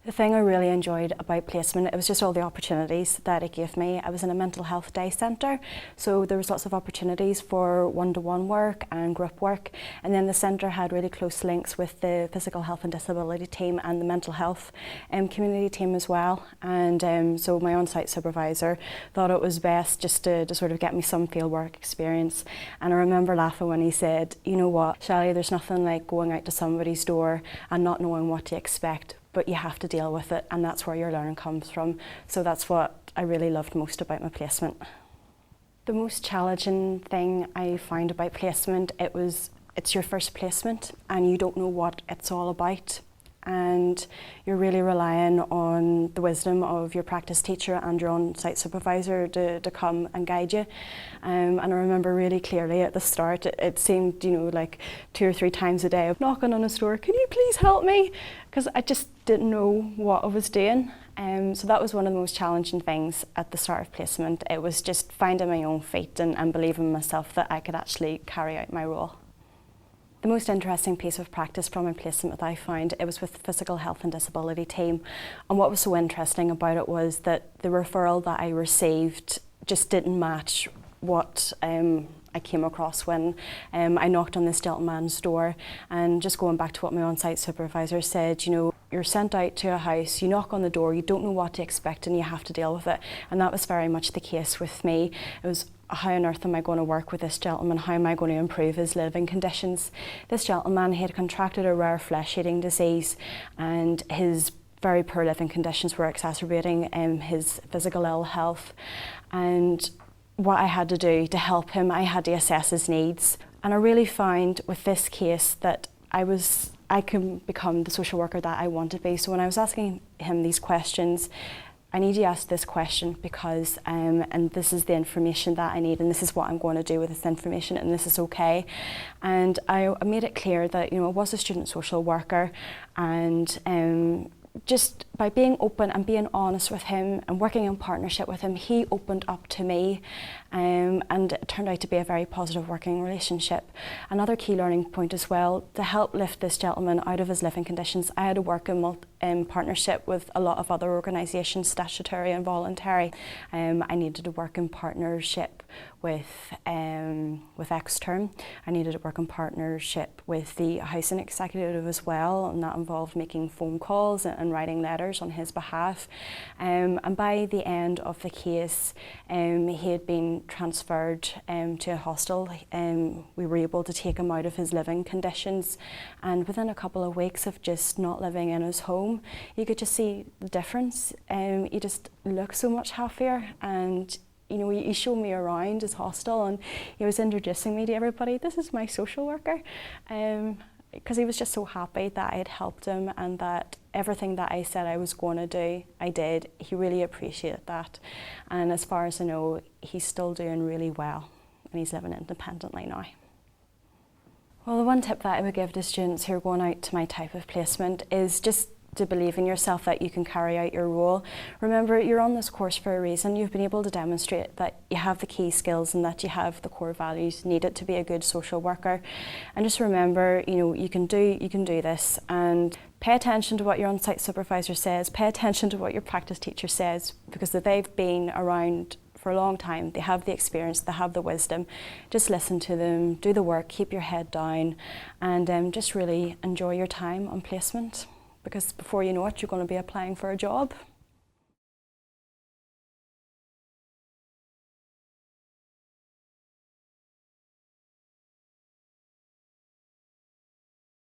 The thing I really enjoyed about placement, it was just all the opportunities that it gave me. I was in a mental health day centre, so there was lots of opportunities for one-to-one work and group work, and then the centre had really close links with the physical health and disability team and the mental health community team as well. And so my on-site supervisor thought it was best just to sort of get me some field work experience. And I remember laughing when he said, "You know what, Shelley, there's nothing like going out to somebody's door and not knowing what to expect, but you have to deal with it, and that's where your learning comes from." So that's what I really loved most about my placement. The most challenging thing I found about placement, it's your first placement and you don't know what it's all about, and you're really relying on the wisdom of your practice teacher and your on-site supervisor to come and guide you. And I remember really clearly at the start, it seemed, like 2 or 3 times a day of knocking on his door, "Can you please help me?" Because I just didn't know what I was doing. So that was one of the most challenging things at the start of placement. It was just finding my own feet and believing in myself that I could actually carry out my role. The most interesting piece of practice from my placement that I found, it was with the physical health and disability team. And what was so interesting about it was that the referral that I received just didn't match what I came across when I knocked on this gentleman's door. And just going back to what my on-site supervisor said, you're sent out to a house, you knock on the door, you don't know what to expect and you have to deal with it. And that was very much the case with me. It was, how on earth am I going to work with this gentleman? How am I going to improve his living conditions? This gentleman, he had contracted a rare flesh-eating disease, and his very poor living conditions were exacerbating his physical ill health. And what I had to do to help him, I had to assess his needs. And I really found with this case that I can become the social worker that I want to be. So when I was asking him these questions, I need to ask this question because, and this is the information that I need, and this is what I'm going to do with this information, and this is okay. And I made it clear that, I was a student social worker, and just by being open and being honest with him and working in partnership with him, he opened up to me, and it turned out to be a very positive working relationship. Another key learning point as well, to help lift this gentleman out of his living conditions, I had to work in partnership with a lot of other organisations, statutory and voluntary. I needed to work in partnership with Exterm. I needed to work in partnership with the housing executive as well, and that involved making phone calls and writing letters on his behalf. And by the end of the case, he had been transferred to a hostel. We were able to take him out of his living conditions, and within a couple of weeks of just not living in his home, you could just see the difference. He just looked so much happier, and he showed me around his hostel and he was introducing me to everybody. "This is my social worker," because he was just so happy that I had helped him and that everything that I said I was going to do, I did. He really appreciated that. And as far as I know, he's still doing really well and he's living independently now. Well, the one tip that I would give to students who are going out to my type of placement is just to believe in yourself that you can carry out your role. Remember, you're on this course for a reason. You've been able to demonstrate that you have the key skills and that you have the core values needed to be a good social worker. And just remember, you can do this, and pay attention to what your on-site supervisor says, pay attention to what your practice teacher says, because they've been around for a long time. They have the experience, they have the wisdom. Just listen to them, do the work, keep your head down, and just really enjoy your time on placement. Because before you know it, you're going to be applying for a job.